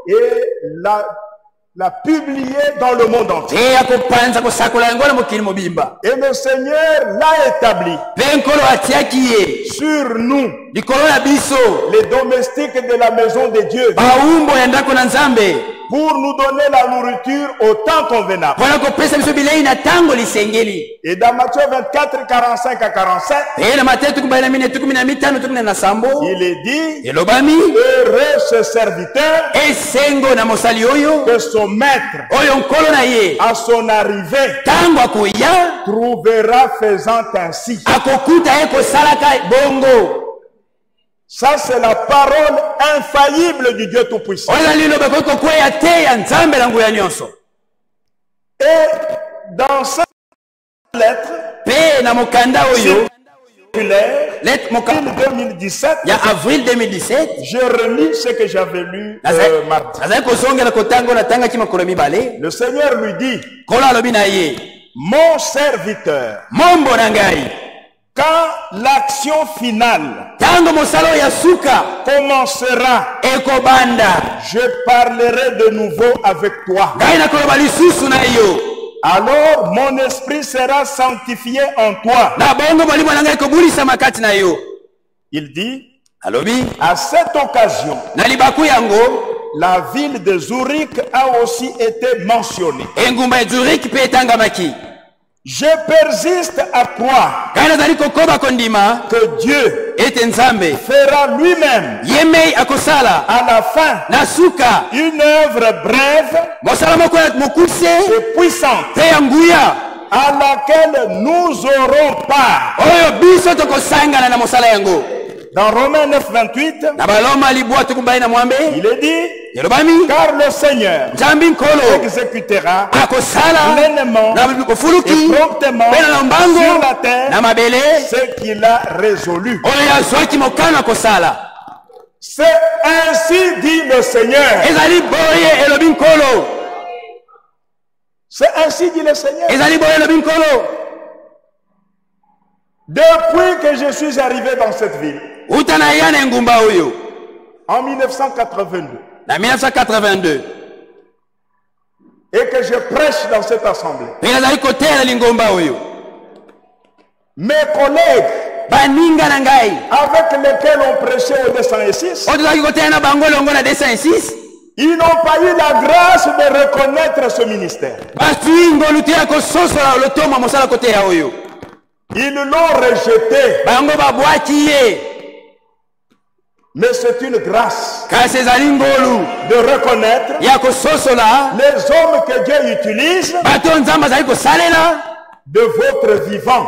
et la publier dans le monde entier. Et le Seigneur l'a établi sur nous, les domestiques de la maison de Dieu, pour nous donner la nourriture au temps convenable. Et dans Matthieu 24, 45 à 47, il est dit, heureux ce serviteur que son maître, à son arrivée, trouvera faisant ainsi. Ça, c'est la parole infaillible du Dieu Tout-Puissant. Et dans cette lettre, avril 2017, je relis ce que j'avais lu mardi. Le Seigneur lui dit, mon serviteur, quand l'action finale commencera, je parlerai de nouveau avec toi. Alors mon esprit sera sanctifié en toi. Il dit, à cette occasion, la ville de Zurich a aussi été mentionnée. Je persiste à croire que Dieu fera lui-même à la fin une œuvre brève et puissante à laquelle nous aurons part. Dans Romains 9, 28, il est dit, car le Seigneur exécutera pleinement et promptement sur la terre ce qu'il a résolu. C'est ainsi dit le Seigneur. C'est ainsi dit le Seigneur. Depuis que je suis arrivé dans cette ville, en 1982, et que je prêche dans cette assemblée, mes collègues avec lesquels on prêchait au 206, ils n'ont pas eu la grâce de reconnaître ce ministère. Ils l'ont rejeté. Mais c'est une grâce de reconnaître les hommes que Dieu utilise de votre vivant.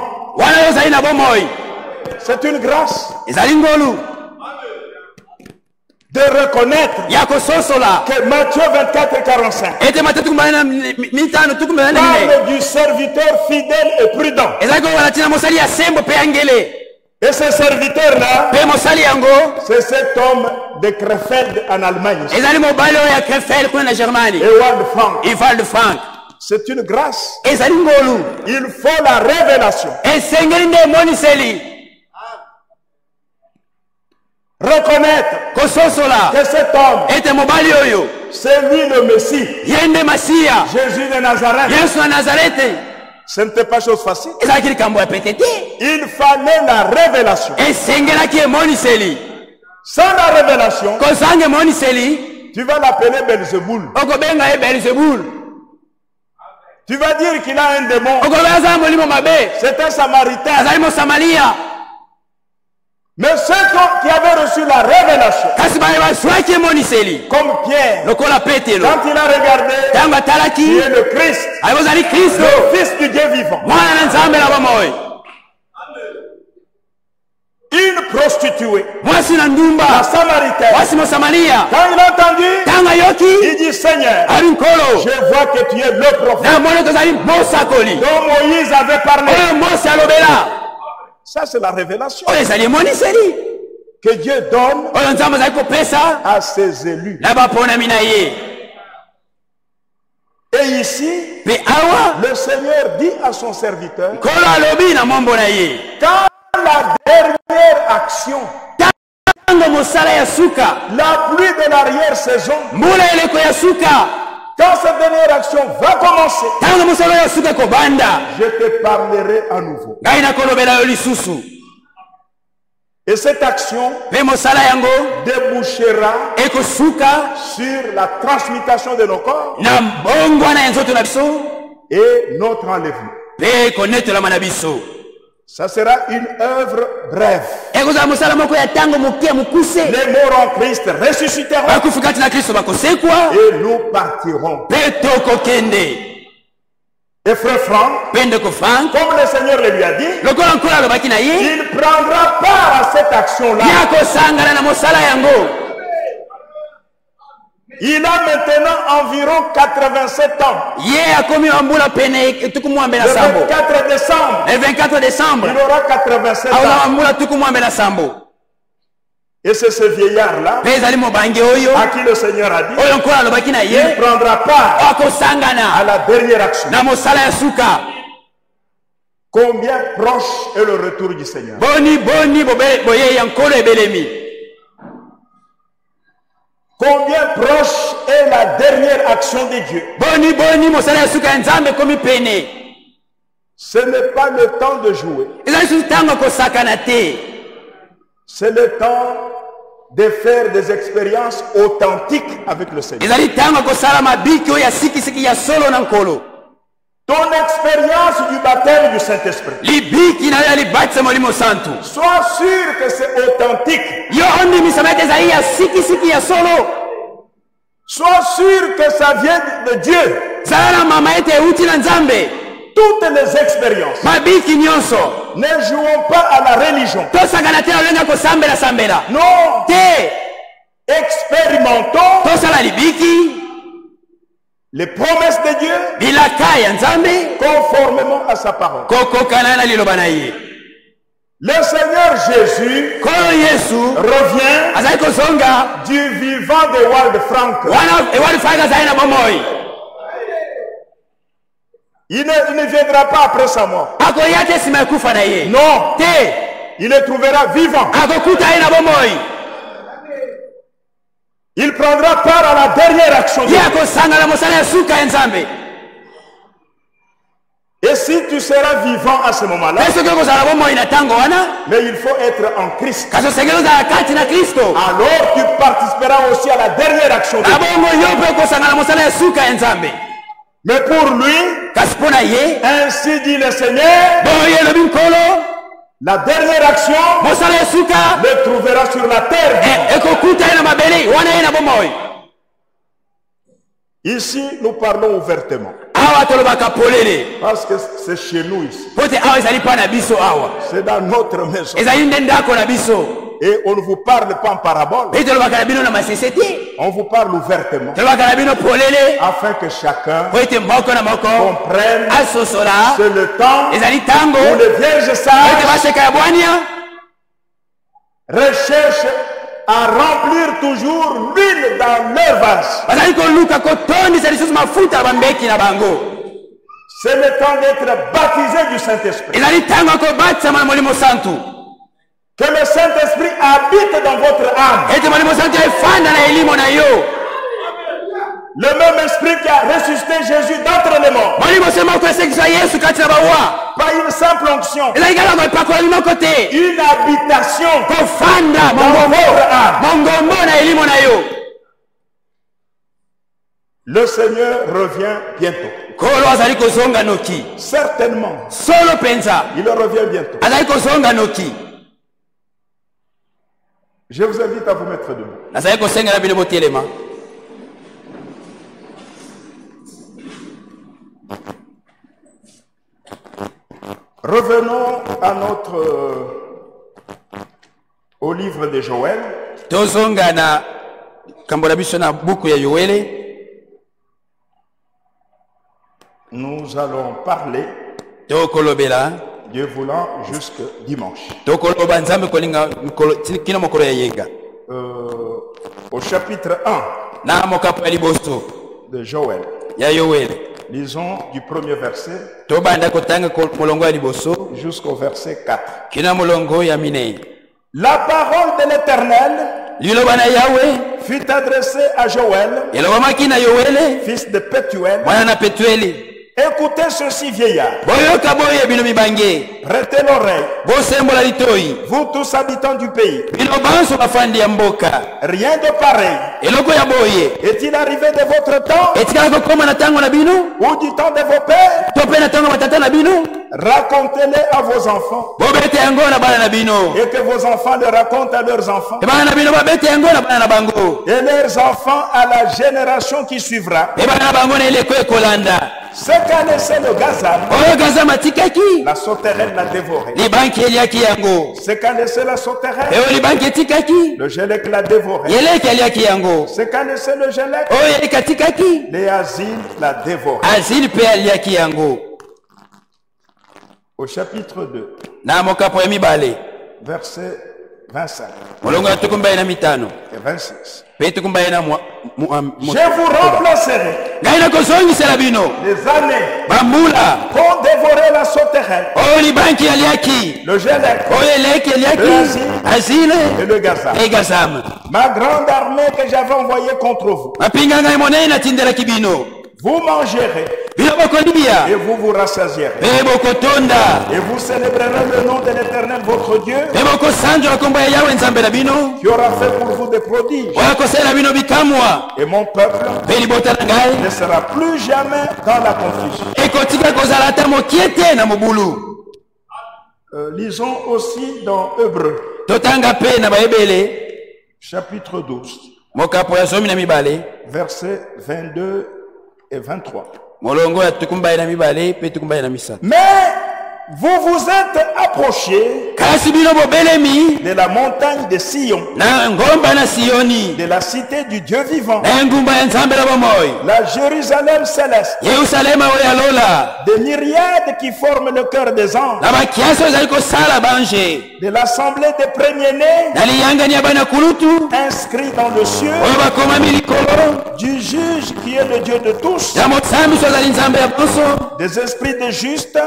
C'est une grâce de reconnaître que Matthieu 24 45 parle du serviteur fidèle et prudent. Et ce serviteur-là, c'est cet homme de Krefeld en Allemagne. Et Wald Frank. C'est une grâce. Il faut la révélation. Reconnaître que cet homme, c'est lui le Messie. Jésus de Nazareth. Ce n'était pas chose facile. Il fallait la révélation. Sans la révélation, tu vas l'appeler Belzéboul. Tu vas dire qu'il a un démon. C'est un Samaritain. Mais ceux qui avaient reçu la révélation, comme Pierre, quand il a regardé, il est le Christ, le Fils du Dieu vivant. Une prostituée, la Samaritaine, quand il a entendu, il dit, Seigneur, je vois que tu es le prophète dont Moïse avait parlé. Ça, c'est la révélation que Dieu donne à ses élus. Et ici, le Seigneur dit à son serviteur, quand la dernière action La pluie de l'arrière-saison. Quand cette dernière action va commencer, je te parlerai à nouveau. Et cette action débouchera sur la transmutation de nos corps et notre enlèvement. Ça sera une œuvre brève. Les morts en Christ ressusciteront et nous partirons. Et frère Franck, comme le Seigneur le lui a dit, il prendra part à cette action-là. Il a maintenant environ 87 ans. Le 24 décembre, il aura 87 ans. Et c'est ce vieillard-là à qui le Seieur a dit il prendra part à la dernière action. Combien proche est le retour du Seigneur? Combien proche est la dernière action de Dieu? Ce n'est pas le temps de jouer. C'est le temps de faire des expériences authentiques avec le Seigneur. Ton expérience du baptême du Saint-Esprit, sois sûr que c'est authentique. Sois sûr que ça vient de Dieu. Toutes les expériences, ne jouons pas à la religion. Non, expérimentons les promesses de Dieu conformément à sa parole. Le Seigneur Jésus revient du vivant de Walde Frank. Il ne viendra pas après sa mort. Non, il le trouvera vivant. Il prendra part à la dernière action de Dieu. Et si tu seras vivant à ce moment-là, mais il faut être en Christ. Alors tu participeras aussi à la dernière action de Dieu. Mais pour lui, ainsi dit le Seigneur, la dernière action le trouvera sur la terre. Ici, nous parlons ouvertement. Parce que c'est chez nous ici. C'est dans notre maison. Et on ne vous parle pas en parabole. On vous parle ouvertement. Afin que chacun comprenne. C'est le temps où les vierges sages recherchent à remplir toujours l'huile dans leur vase. C'est le temps d'être baptisé du Saint-Esprit. Que le Saint-Esprit habite dans votre âme. Le même esprit qui a ressuscité Jésus d'entre les morts. Pas une simple onction. Une habitation dans votre âme. Le Seigneur revient bientôt. Certainement. Il revient bientôt. Je vous invite à vous mettre debout. Revenons à au livre de Joël. Nous allons parler, Dieu voulant, jusque dimanche. Au chapitre 1 de Joël. Lisons du premier verset jusqu'au verset 4. La parole de l'Éternel fut adressée à Joël, fils de Pétuel. Écoutez ceci, vieillard. Prêtez l'oreille. Vous tous habitants du pays. Rien de pareil. Est-il arrivé de votre temps ou du temps de vos pères? Racontez-les à vos enfants. Et que vos enfants le racontent à leurs enfants. Et leurs enfants à la génération qui suivra. Ce qu'a laissé le gazam, la sauterelle l'a dévoré. Ce qu'a laissé la sauterelle, le gélec l'a dévoré. Ce qu'a laissé le gélec, les asiles l'a dévoré. Au chapitre 2, verset 25 et 26. Je vous remplacerai les années pour dévorer la sauterelle, le gélec, l'asile et le gazam. Ma grande armée que j'avais envoyée contre vous. Vous mangerez et vous vous rassasierez. Et vous célébrerez le nom de l'Éternel votre Dieu qui aura fait pour vous des prodiges. Et mon peuple ne sera plus jamais dans la confusion. Lisons aussi dans Hébreux, chapitre 12, versets 22 et 23. Mais vous vous êtes approchés de la montagne de Sion, de la cité du Dieu vivant, la Jérusalem céleste, des myriades qui forment le cœur des anges, de l'assemblée des premiers-nés, inscrits dans le cieux, du juge qui est le Dieu de tous, des esprits de justes,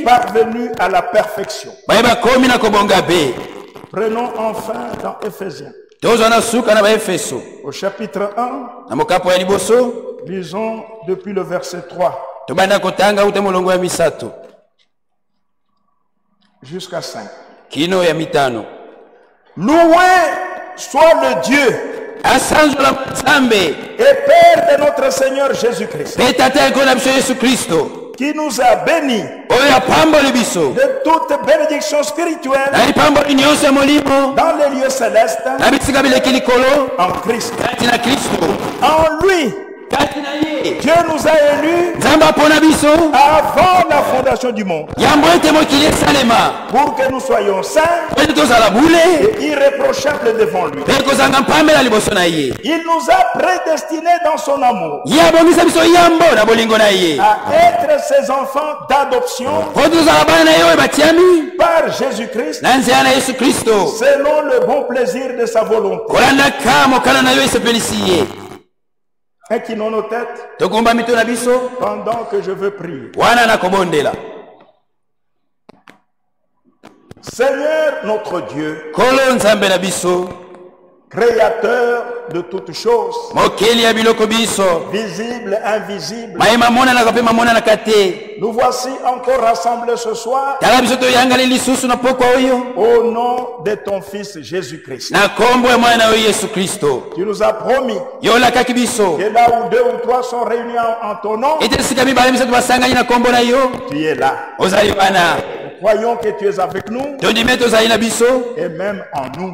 parvenus à la perfection. Prenons enfin dans Éphésiens, au chapitre 1, lisons depuis le verset 3 jusqu'à 5. Loué soit le Dieu et Père de notre Seigneur Jésus-Christ, qui nous a bénis de toute bénédiction spirituelle dans les lieux célestes en Christ. En lui, Dieu nous a élus avant la fondation du monde pour que nous soyons saints et irréprochables devant lui. Il nous a prédestinés dans son amour à être ses enfants d'adoption par Jésus-Christ selon le bon plaisir de sa volonté. Inclinons nos têtes pendant que je veux prier. Seigneur notre Dieu, créateur de toutes choses, visible, invisible, nous voici encore rassemblés ce soir au nom de ton Fils Jésus-Christ. Tu nous as promis que là où 2 ou 3 sont réunis en ton nom, tu es là. Nous croyons que tu es avec nous et même en nous.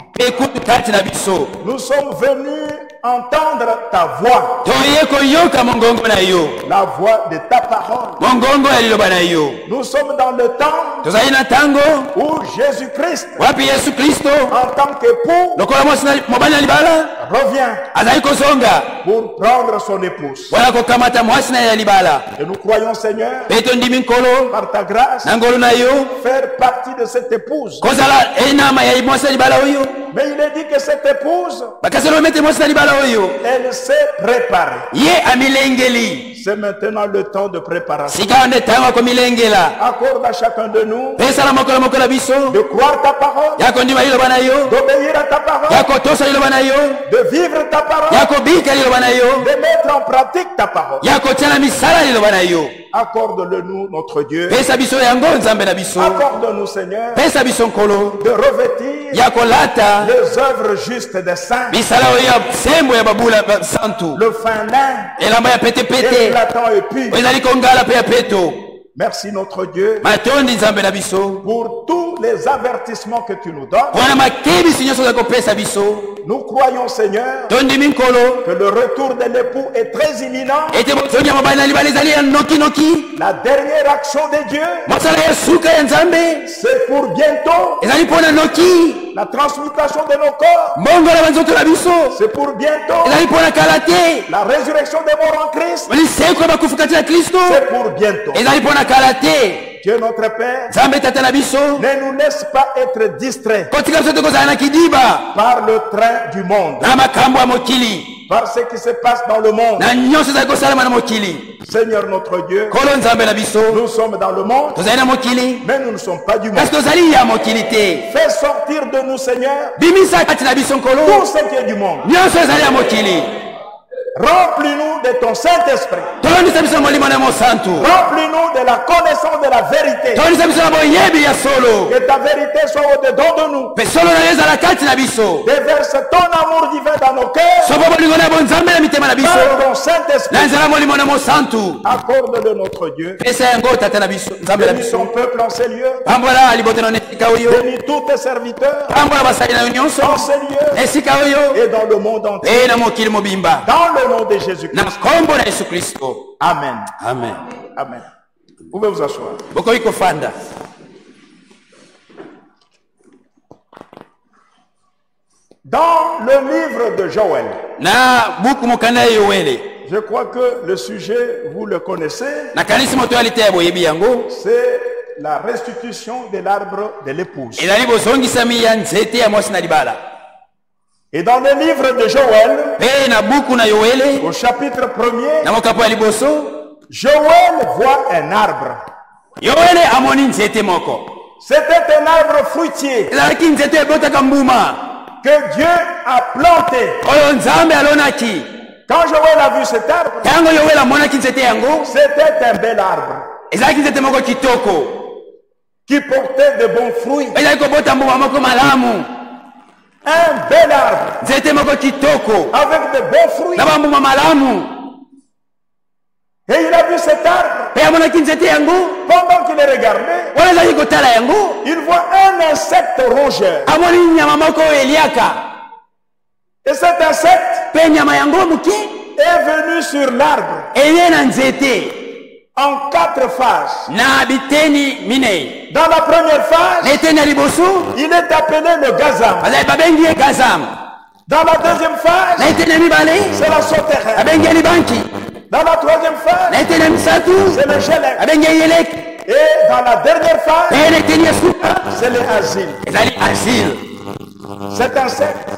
Nous sommes venus entendre ta voix, la voix de ta parole. Nous sommes dans le temps où Jésus-Christ, en tant qu'époux, revient pour prendre son épouse. Et nous croyons, Seigneur, par ta grâce, faire partie de cette épouse. Mais il est dit que cette épouse, elle s'est préparée. C'est maintenant le temps de préparation. Accorde à chacun de nous de croire ta parole, d'obéir à ta parole, de vivre ta parole, de mettre en pratique ta parole. Accorde-le-nous, notre Dieu. Accorde-nous, Seigneur, de revêtir les œuvres justes des saints, le fin lin et l'éclatant épi. Merci notre Dieu pour tous les avertissements que tu nous donnes. Nous croyons, Seigneur, que le retour de l'époux est très imminent. La dernière action de Dieu, c'est pour bientôt. La transmutation de nos corps, c'est pour bientôt. La résurrection des morts en Christ, c'est pour bientôt. Dieu notre Père, ne nous laisse pas être distraits par le train du monde, par ce qui se passe dans le monde. Seigneur notre Dieu, nous sommes dans le monde, mais nous ne sommes pas du monde. Fais sortir de nous, Seigneur, tout ce qui est du monde. Remplis-nous de ton Saint-Esprit. Remplis-nous de la connaissance de la vérité. Que ta vérité soit au-dedans de nous. Déverse ton amour divin dans nos cœurs. Par ton Saint-Esprit. Accorde-le, notre Dieu. Bénis son peuple en ces lieux. Bénis tous tes serviteurs en ces lieux et dans le monde entier. Dans le nom de Jésus-Christ. Amen. Amen. Amen. Vous pouvez vous asseoir. Dans le livre de Joël, je crois que le sujet, vous le connaissez, c'est la restitution de l'arbre de l'épouse. Et dans le livre de Joël, au chapitre 1er, Joël voit un arbre. C'était un arbre fruitier que Dieu a planté. Quand Joël a vu cet arbre, c'était un bel arbre qui portait de bons fruits. Un bel arbre avec de bons fruits. Et il a vu cet arbre. Pendant qu'il le regardait, il voit un insecte rongeur. Et cet insecte est venu sur l'arbre en 4 phases. Dans la première phase, il est appelé le gazam. Dans la deuxième phase, c'est la sauterelle. Dans la troisième phase, c'est le gélec. Et dans la dernière phase, c'est le asile. Cet insecte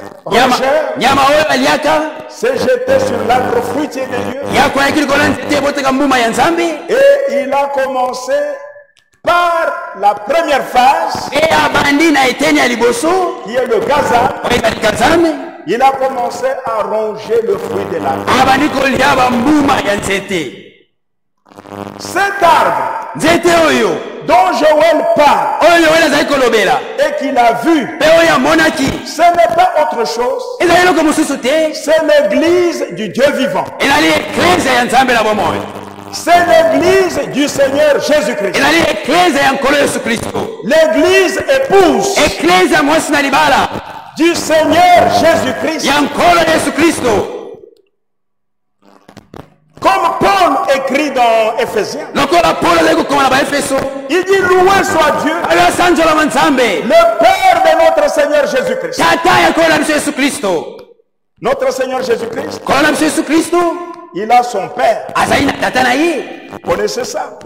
s'est jeté sur l'arbre fruitier de Dieu. Et il a commencé par la première phase, qui est le gazam. Il a commencé à ronger le fruit de l'arbre. Cet arbre dont Joël parle et qu'il a vu, ce n'est pas autre chose, c'est l'église du Dieu vivant. C'est l'église du Seigneur Jésus-Christ. L'église épouse du Seigneur Jésus-Christ. Comme Paul écrit dans Éphésiens, il dit loué soit Dieu, le Père de notre Seigneur Jésus-Christ. Notre Seigneur Jésus-Christ, il a son père. Vous connaissez ça?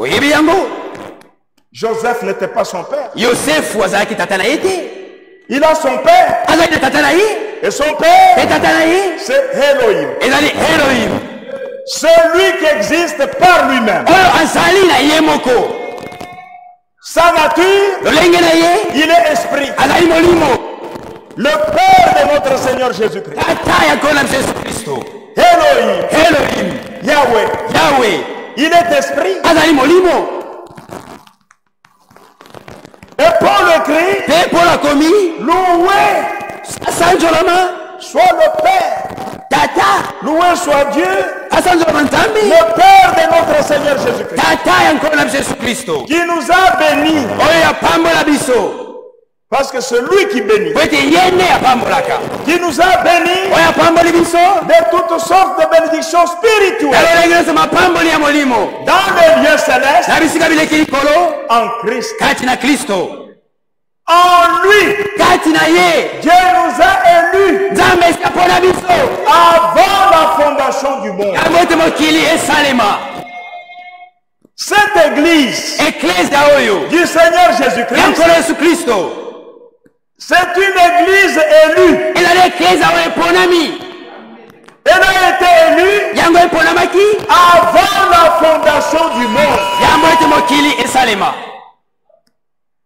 Joseph n'était pas son père. Il a son père. Et son père, c'est Elohim. celui qui existe par lui-même. Sa nature, il est esprit. Le Père de notre Seigneur Jésus-Christ. Elohim, Yahweh, il est esprit. Et Paul écrit, loué soit le Père, loué soit Dieu, le Père de notre Seigneur Jésus-Christ, qui nous a bénis. Parce que celui qui bénit, qui nous a bénis de toutes sortes de bénédictions spirituelles dans les lieux célestes en Christ. En lui, Dieu nous a élus avant la fondation du monde. Cette église du Seigneur Jésus-Christ, c'est une église élue. Elle a été élue avant la fondation du monde.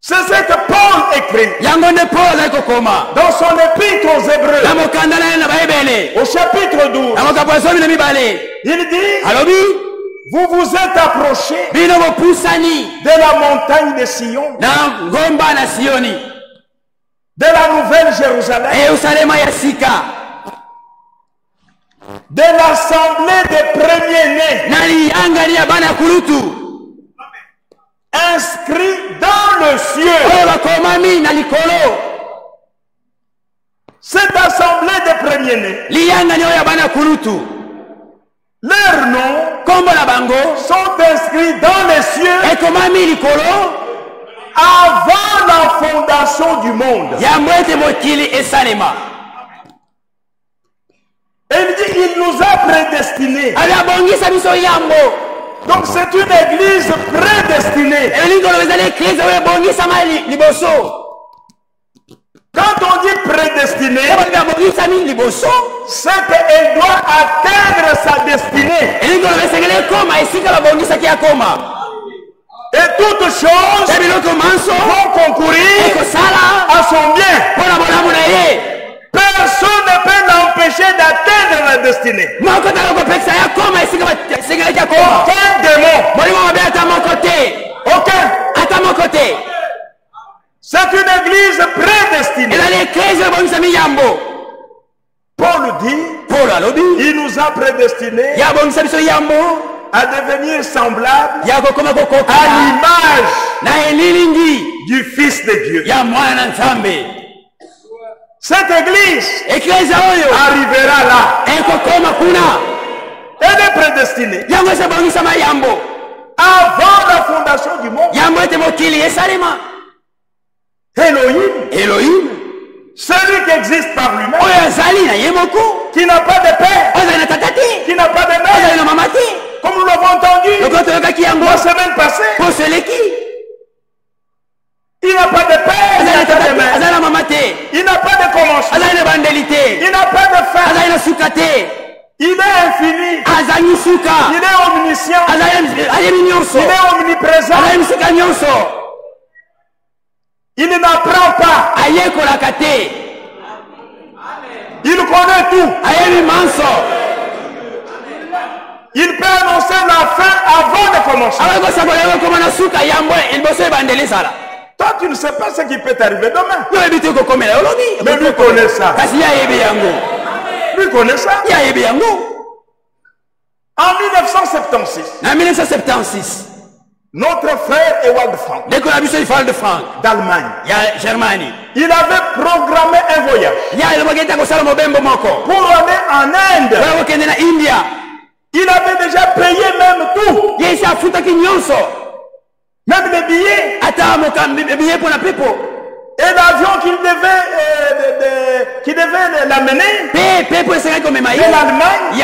C'est ce que Paul écrit dans son épître aux Hébreux, au chapitre 12. Il dit, vous vous êtes approchés de la montagne de Sion, de la nouvelle Jérusalem, de l'assemblée des premiers-nés, inscrits dans le ciel. Cette assemblée des premiers-nés, leurs noms sont inscrits dans les cieux avant la fondation du monde. Et il dit, il nous a prédestinés. Donc c'est une église prédestinée. Quand on dit prédestinée, c'est qu'elle doit atteindre sa destinée. Et toutes choses vont concourir à son bien. Personne ne peut l'empêcher d'atteindre la destinée. Aucun démon. Aucun. C'est une église prédestinée. Paul dit, il nous a prédestinés à devenir semblables à l'image du Fils de Dieu. Cette église arrivera là. Elle est prédestinée avant la fondation du monde. Elohim, celui qui existe par lui-même, qui n'a pas de père, qui n'a pas de mère, comme nous l'avons entendu la semaine passée. Il n'a pas de père, il n'a pas de mère, il n'a pas de commencement, il n'a pas de fin, il est infini, il est omniscient, il est omniprésent, il n'apprend pas, il connaît tout, il peut annoncer la fin avant de commencer. Toi, tu ne sais pas ce qui peut t'arriver demain. Mais lui connaît ça. Lui connaît ça. En 1976, notre frère Ewald Frank d'Allemagne, il avait programmé un voyage pour aller en Inde. Il avait déjà payé même tout. Même les billets. Et l'avion qui devait l'amener de l'Allemagne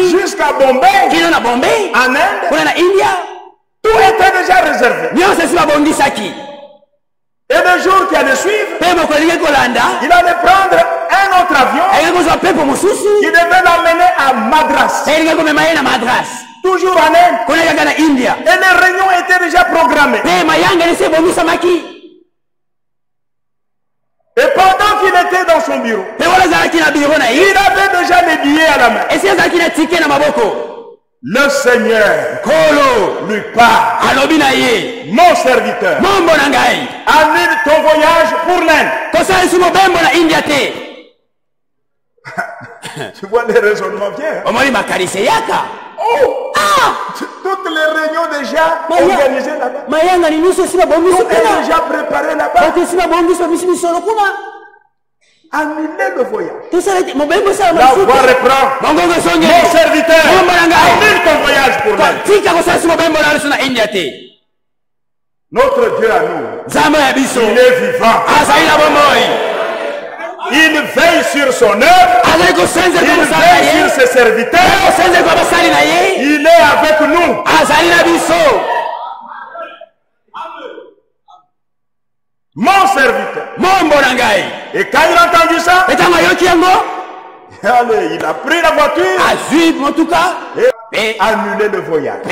jusqu'à Bombay, en Inde, tout était déjà réservé. Et le jour qui allait suivre, il allait prendre un autre avion qui devait l'emmener à Madras. Toujours en Inde. Et les réunions étaient déjà programmées. Et pendant qu'il était dans son bureau, il avait déjà les billets à la main. Le Seigneur lui parle. Mon serviteur, annule ton voyage pour l'Inde. Tu vois les raisonnements bien. Oh! Toutes les réunions déjà organisées là-bas. Tout est déjà préparé là-bas. Annuler le voyage. La voix reprend. Mon serviteur, annule ton voyage pour l'Inde. Notre Dieu à nous, il est vivant. Il veille sur son œuvre. Il veille sur ses serviteurs. Il est avec nous. Mon serviteur. Et quand il a entendu ça, allez, il a pris la voiture et annulé le voyage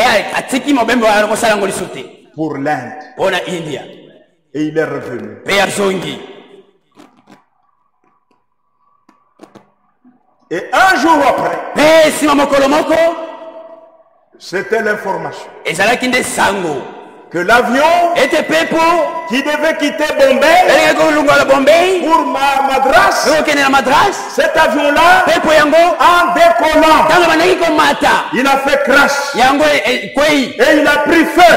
pour l'Inde. Et il est revenu. Et un jour après, c'était l'information que l'avion qui devait quitter Bombay pour Madras, cet avion-là, en décollant, il a fait crash et il a pris feu.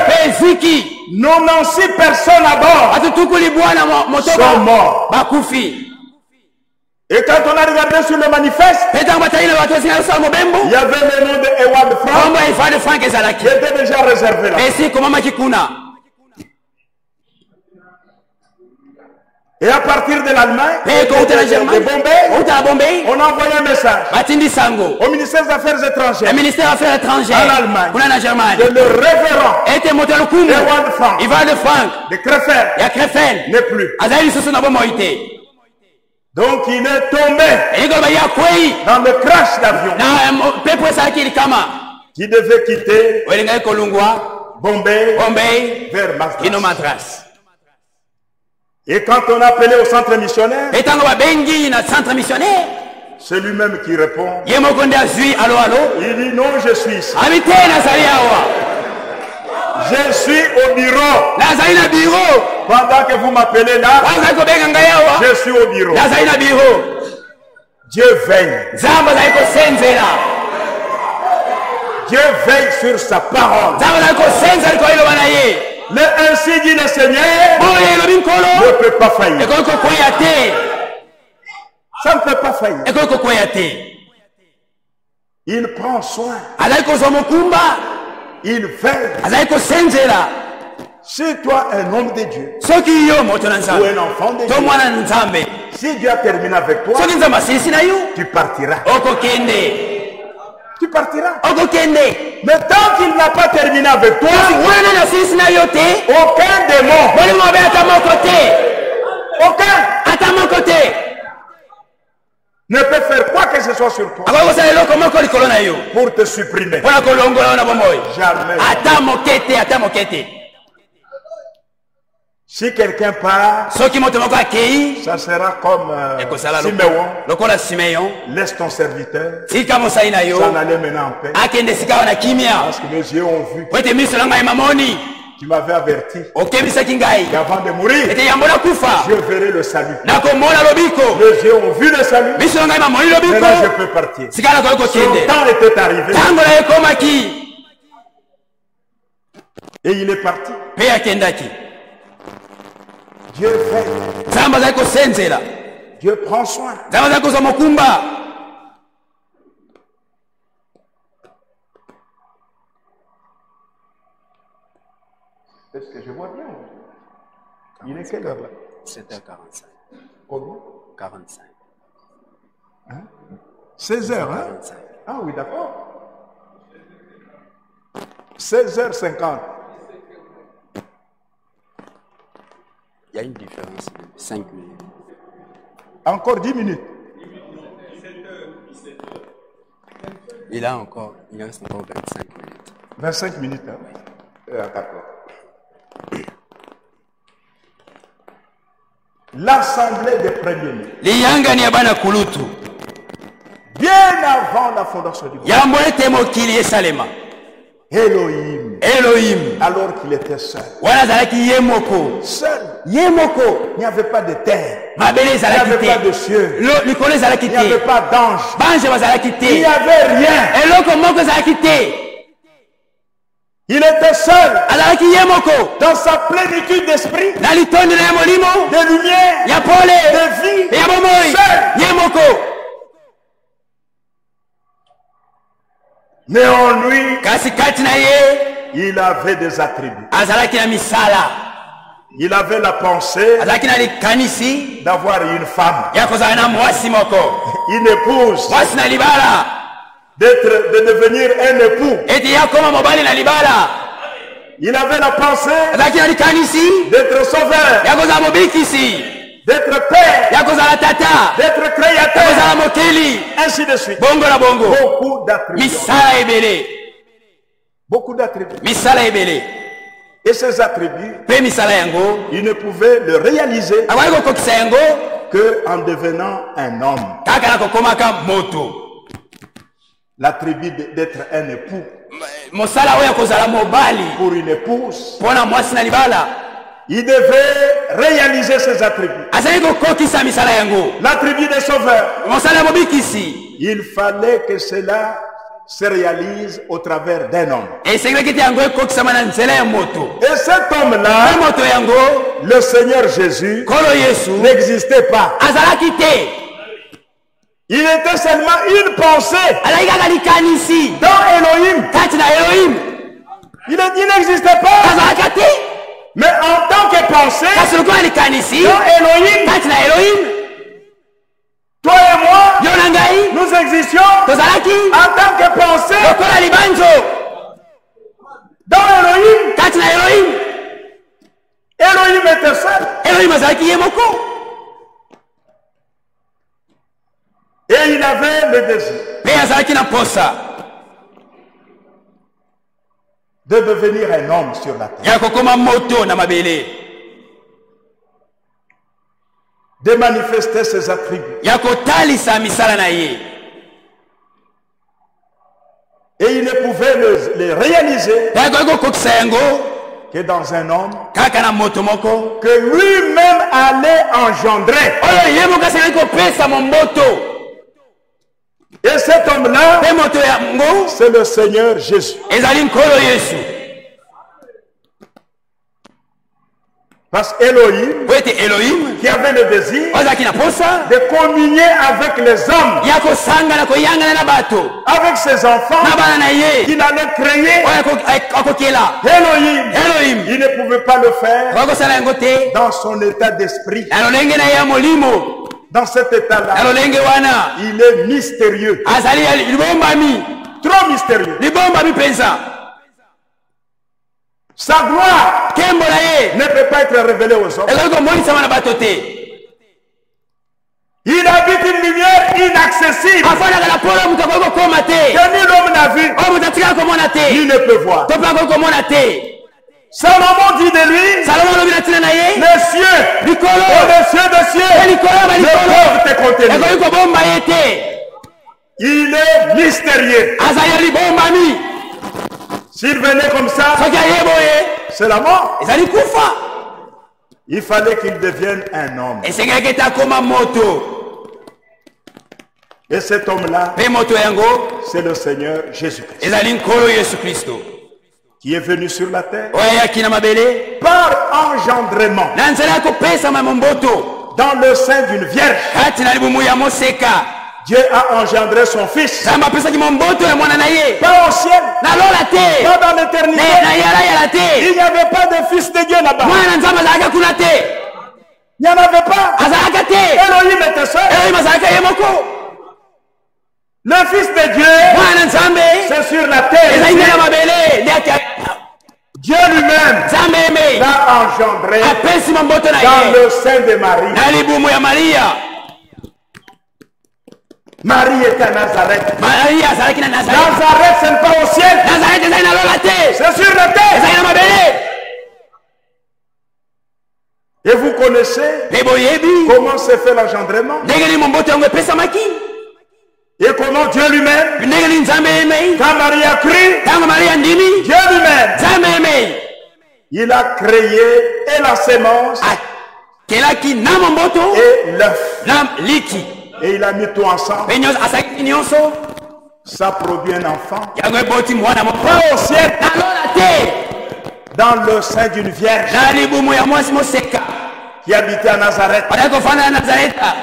96 personnes à bord sont morts. Et quand on a regardé sur le manifeste, il y avait le nom de Ewald Frank qui était déjà réservé là. Et à partir de l'Allemagne, de Bombay, on a envoyé un message au ministère des Affaires étrangères en Allemagne que le révérend Ewald Frank de Krefeld n'est plus. Donc il est tombé dans le crash d'avion qui devait quitter Bombay vers Madras. Et quand on a appelé au centre missionnaire, c'est lui-même qui répond. Il dit non, je suis ici. Je suis au bureau. Pendant que vous m'appelez là, je suis au bureau. Dieu veille. Dieu veille sur sa parole. Ainsi dit le Seigneur, ne peut pas faillir. Ça ne peut pas faillir. Il prend soin. Il veille. Si toi, un homme de Dieu, ou un enfant de Dieu, si Dieu a terminé avec toi, tu partiras. Tu partiras. Mais tant qu'il n'a pas terminé avec toi, aucun démon, aucun ne peut faire quoi que ce soit sur toi pour te supprimer. Jamais. Si quelqu'un part, ça sera comme Siméon. Laisse ton serviteur s'en aller maintenant en paix. Parce que mes yeux ont vu. Tu m'avais averti. Et avant de mourir, je verrai le salut. Les yeux ont vu le salut. Maintenant je peux partir. Son temps était arrivé. Et il est parti. Dieu veille. Dieu prend soin. Est-ce que je vois bien? Il est quelle heure là? 7h45. Combien? 45. Hein? 16h, hein? 45. Ah oui, d'accord. 16h50. Il y a une différence de 5 minutes. Encore 10 minutes. Il a encore, il reste encore 25 minutes. 25 minutes, hein? D'accord. L'assemblée des premiers-nés. Liyangani abana kulutu. Bien avant la fondation du monde. Yambolete mokili Yesalema. Elohim. Elohim. Alors qu'il était seul. Wana zalaki yemoko. Seul. Yemoko. Il n'y avait pas de terre. Mabele Il n'y zalaki avait pas te. de cieux. Likolo zalaki Il n'y avait te. pas d'ange. Banje bazalaki Il n'y te. avait rien. Eloko moko zalaki te. Il était seul. Azalaki yemoko. Dans sa plénitude d'esprit, Na litondi na molimo. de lumière, Ya pole. de vie. Ya bomoi. Seul. Yemoko. Mais en lui, Kasi kati na ye. il avait des attributs. Azalaki na misala. Il avait la pensée Azalaki na likanisi. d'avoir une femme, Ya kozala na mwasi moko. une épouse, Mwasi na libala. de devenir un époux. Eti ya koma mobali na libala. Il avait la pensée Azalaki na likanisi. d'être sauveur, Ya kozala mobikisi. d'être père, Ya kozala tata. d'être Ya créateur, kozala mokeli. ainsi de suite. Bongo na bongo. Beaucoup d'attributs. Misala ebele. Beaucoup d'attributs. Misala ebele. Et ces attributs, Pe misala yango. il ne pouvait le réaliser Akwai kokokisa yango. qu'en devenant un homme. Kaka na kokomaka moto. L'attribut d'être un époux Mosala oyo kozala mobali. pour une épouse, Pona mwasi na libala. il devait réaliser ses attributs. Azali kokokisa misala yango. L'attribut des sauveurs, Mosala mobikisi. il fallait que cela se réalise au travers d'un homme. Esekele kiti yango ekokisama na nzela ya moto. Et cet Na homme-là, moto yango. le Seigneur Jésus, Kolo Yesu. n'existait pas. Azalaki te. Il était seulement une pensée Azalaki kaka likanisi. dans Elohim. Kati na Elohim. Il n'existait pas. Azalaka te. Mais en tant que pensée Kasi lokola likanisi. dans Elohim, Kati na Elohim. toi et moi, Yo na ngai. nous existions Tozalaki. en tant que pensée Lokola libanjo. dans Elohim. Kati na Elohim. Elohim était seul. Elohim azalaki ye moko. Et il avait le désir Pe azalaki na posa. de devenir un homme sur la terre, Ya kokoma moto na mabele. de manifester ses attributs. Ya kotalisa misala na ye. Et il ne pouvait les réaliser Ya kokokisa yango. que dans un homme Kaka na moto moko. que lui-même allait engendrer. Oyo ye moko azalaki kopesa momboto. Et cet homme-là, Pe moto yango. c'est le Seigneur Jésus. Ezali nkolo Yesu. Parce qu'Elohim, Po ete Elohim. qui avait le désir Ozalaki na posa. de communier avec les hommes, Ya kosangana koyangana na bato. avec ses enfants Na bana na ye. qu'il allait créer, Oyo akokela. Elohim, Elohim. il ne pouvait pas le faire Bakosala yango te. dans son état d'esprit. Na lolenge na ye ya molimo. Dans cet Na état-là, lolenge wana. il est mystérieux, Azali ya libombami. trop mystérieux. Libombami penza. Sa gloire Kembo na ye. ne peut pas être révélée aux hommes. Ezali komonisama na bato te. Il habite une lumière inaccessible Afanaka na polo moto akoki kokoma te. que ni l'homme n'a vu, Oyo moto atikala komona te. ni ne peut voir. To mpe akoki komona te. Salomon dit de lui, Salomo alobi na ntina na ye. les cieux Likolo. et les cieux des Pe cieux likolo ya ne balikolo. peuvent te contenir. Ekoki kobomba ye te. Il est mystérieux. Azali ya libombami. S'il venait comme ça, Soki aye boye. c'est la mort. Ezali kufa. Il fallait qu'il devienne un homme. Esengelaki ete akoma moto. Et cet homme-là, Pe moto yango. c'est le Seigneur Jésus-Christ, Ezali nkolo Yesu Kristo. qui est venu sur la terre Oyo ayaki na mabele. par engendrement Na nzela ya kopesama momboto. dans le sein d'une vierge. Kati na libumu ya moseka. Dieu a engendré son fils, Nzambe apesaki momboto ya mwana na ye. pas au ciel, Na lola te. pas dans l'éternité. Na yala te. Il n'y avait pas de fils de Dieu là-bas. Mwana nzambe azalaka kuna te. Il n'y en avait pas. Azalaka te. Elohim était seul. Elohim azalaka ye moko. Le fils de Dieu, Mwana nzambe. c'est sur la terre. Ezali nde na mabele. Nde ati Dieu lui-même nzambe eme. l'a engendré Apesi momboto na dans ye. le sein de Marie. Na libumu ya Maria. Marie était à Nazareth. Marie azalaki na Nazareth. Nazareth, ce n'est pas au ciel. Nazareth ezali na lola te. C'est sur la terre. Ezali na mabele. Et vous connaissez Pe boyebi comment se fait l'engendrement ndenge nini momboto yango epesamaki. et comment Dieu lui-même, Ndenge nini Nzambe yemei. quand Marie a cru, Ntango Maria ndimi Dieu lui-même, Nzambe yemei. il a créé et la sémence Akelaki na momboto et l'œuf. na liki. Et il a mis tout ensemble. Pe nyonso asalaki nyonso Ça produit un enfant. yango eboti mwana moko. Pas au ciel, Na lola te. dans le sein d'une vierge Na libumu ya mwasi moseka. qui habitait à Nazareth, Bazalaki kofanda na Nazareta.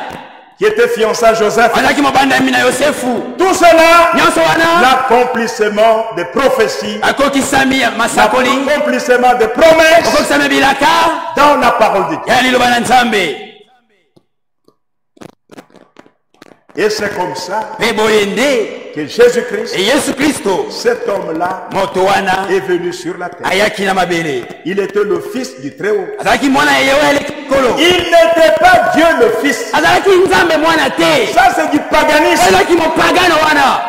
qui était fiancé à Joseph. Bazalaki mobandami na Yosefu. Tout cela, Nyonso wana l'accomplissement des prophéties, akokisami ya masakoli. l'accomplissement des promesses Okokisami bilaka dans la parole de Dieu. ya liloba na Nzambe. Et c'est comme ça Pe boye nde que Jésus-Christ, Yesu Kristo cet homme-là, moto wana est venu sur la terre. ayaki na mabele. Il était le fils du Très-Haut. Azalaki mwana yewe eleki likolo. Il n'était pas Dieu le fils. Azalaki Nzambe mwana te. Ça, c'est du paganisme. Azalaki mopagano wana.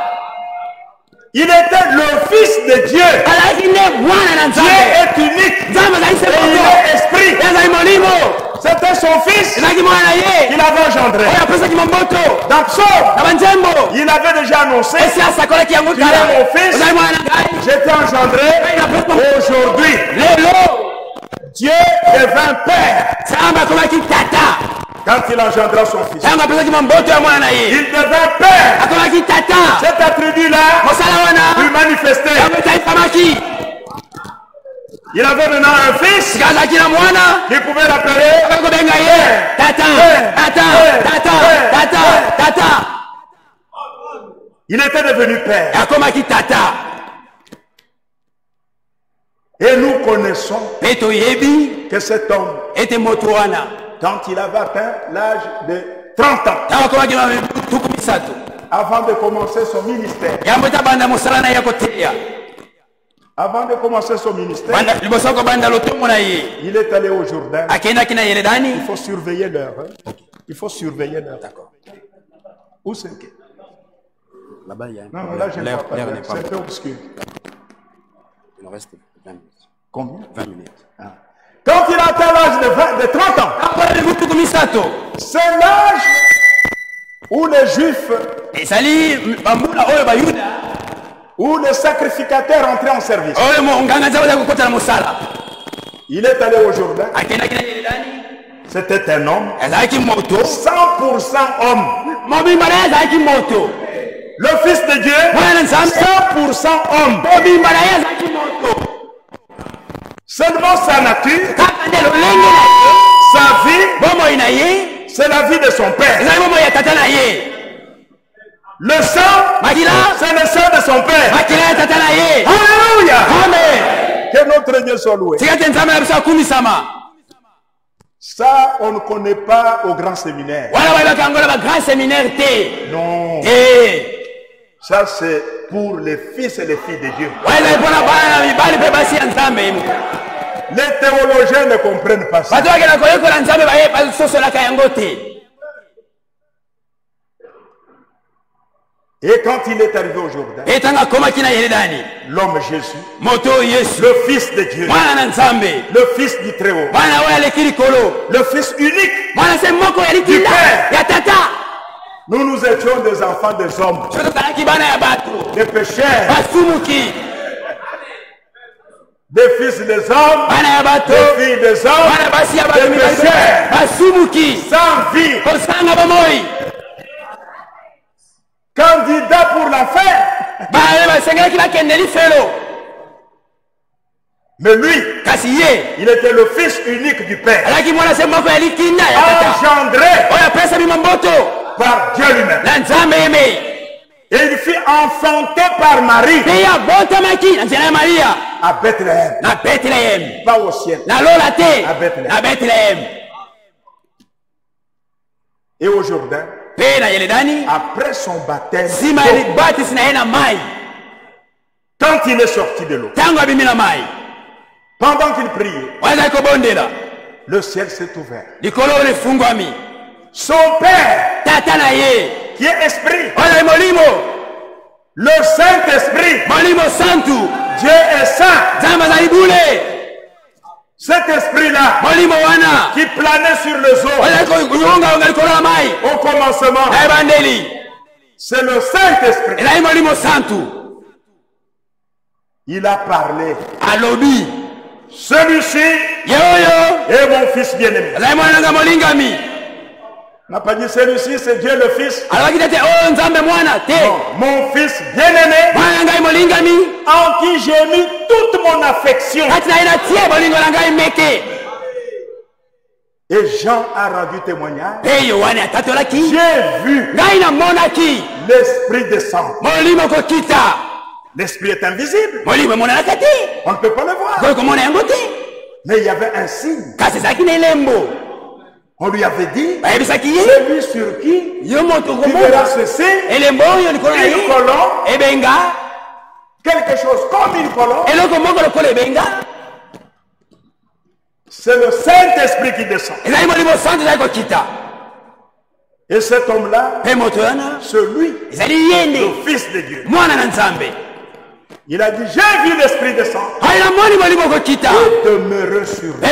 Il était le fils de Dieu. Azalaki nde mwana na Dieu Nzambe. est unique. Nzambe azali se Et il moto. est esprit. Azali molimo. C'était son fils Ezalaki mwana na ye. qu'il avait engendré. Oyo apesaki momboto. Dans Psaume, Na banzembo. il avait déjà annoncé, Esi asakolaki yango tu es kala. mon fils, Ozali mwana na ngai. j'étais engendré aujourd'hui. Lelo. Dieu devint père Nzambe akomaki tata. quand il engendra son fils. Ntango apesaki momboto ya mwana na ye. Il devint père. Akomaki tata. Cet attribut-là Mosala wana. fut manifesté. Yango etaisamaki. Il avait maintenant un fils Sika azalaki na mwana. qui pouvait l'appeler. Akobenga ye. Tata. Tata. Tata. Tata. Tata. Il était devenu père. Akomaki tata. Et nous connaissons Pe toyebi que cet homme, ete moto wana. quand il avait atteint l'âge de 30 ans, Ntango akomaki na tuku misato. avant de commencer son ministère, Yambo etabanda mosala na ye ya koteya. avant de commencer son ministère, Banda liboso kobanda lotombo na ye. il est allé au Jourdain. Akendaki na Yorodani. Il faut surveiller l'heure. Hein? Il faut surveiller l'heure. D'accord. Où c'est que? Là-bas, il y a Non, non, là, je ne l'air vois pas. l'air n'est C'est pas un peu obscur. Il en reste 20 minutes. Combien? 20 minutes. Quand il atteint l'âge de 30 ans, Akola tuku misato. c'est l'âge où les Juifs, Ezali bambula oyo bayuda. où les sacrificateurs entraient en service. Oyo nganga nzambe azali kokota na mosala. Il est allé au Jourdain. Akendaki na Yorodani. C'était un homme, Azalaki moto. 100% homme. Mobimba na ye azalaki moto. Le Fils de Dieu, Mwana na Nzambe. 100% homme. Mobimba na ye azalaki moto. Seulement sa nature, Kaka nde lolenge na ye. sa vie, Bomoi na ye. c'est la vie de son père. Ezali bomoi ya tata na ye. Le sang, Makila. c'est le sang de son père. Makila ya tata na ye. Alléluia! Amen. Que notre Dieu soit loué. Tika te Nzambe na biso akumisama. Ça, on ne connaît pas au grand séminaire. Wana bayebaka yango na bagrand séminaire te. Non. Te. Ça, c'est pour les fils et les filles de Dieu. Wana ezali mpona bana na mibali mpe basi ya Nzambe. Les théologiens ne comprennent pas ça. Bato bakenda koyekola Nzambe basosolaka yango te. Et quand il est arrivé au Jourdain, Etanga akomaki na Yorodani. l'homme Jésus, Moto Yesu. le Fils de Dieu, Mwana na Nzambe. le Fils du Très-Haut, Mwana oyo aleki likolo. le Fils unique, Mwana se moko ya Du likinda Père. ya tata. nous étions des enfants des hommes, So tozalaki bana ya bato. des pécheurs, Basumuki. des fils des hommes, Bana ya bato. des filles des hommes, Bana basi ya bato des mibali. pécheurs, Basumuki. sans vie, Kosanga bomoi. candidats pour la fin. Bana basengelaki bakendeli felo. Mais lui, Kasi ye. il était le Fils unique du Père, Alaki mwana se moko ya likinda ya tata. engendré Oyo apesami mamboto. par Dieu lui-même. Na Nzambe yeme. Et il fut enfanté par Marie Pe ya botamaki na nzela ya Maria. à Bethléem, Na Bethlehem. pas au ciel. Na lola te. À Bethlehem. Na Bethlehem. Et au Jourdain, Pe na Yorodani. après son baptême, Sima ya libatisi na ye na mai. quand il est sorti de l'eau, Tango abimi na mai. pendant qu'il priait, Wazali kobondela. le ciel s'est ouvert. Likolo efungwami. Son père Tata na ye. qui est esprit. Oyo molimo. Le Saint-Esprit. Molimo santu. Dieu est saint. Zamba za ibule. Cet esprit-là Molimo wana. qui planait sur les eaux au commencement, c'est le Saint-Esprit. Il a parlé. Alobi. Celui-ci est mon fils bien-aimé. N'a pas dit celui-ci, c'est Dieu le Fils. Non, mon fils bien-aimé, en qui j'ai mis toute mon affection. Et Jean a rendu témoignage. J'ai vu l'Esprit descendre. L'Esprit est invisible. On ne peut pas le voir. Mais il y avait un signe. On lui avait dit, celui sur qui tu verras ce signe, une colombe, quelque chose comme une colombe. C'est le Saint-Esprit qui descend. Et cet homme-là, celui, le Fils de Dieu. Il a dit, j'ai vu l'Esprit descendre et demeurer sur lui.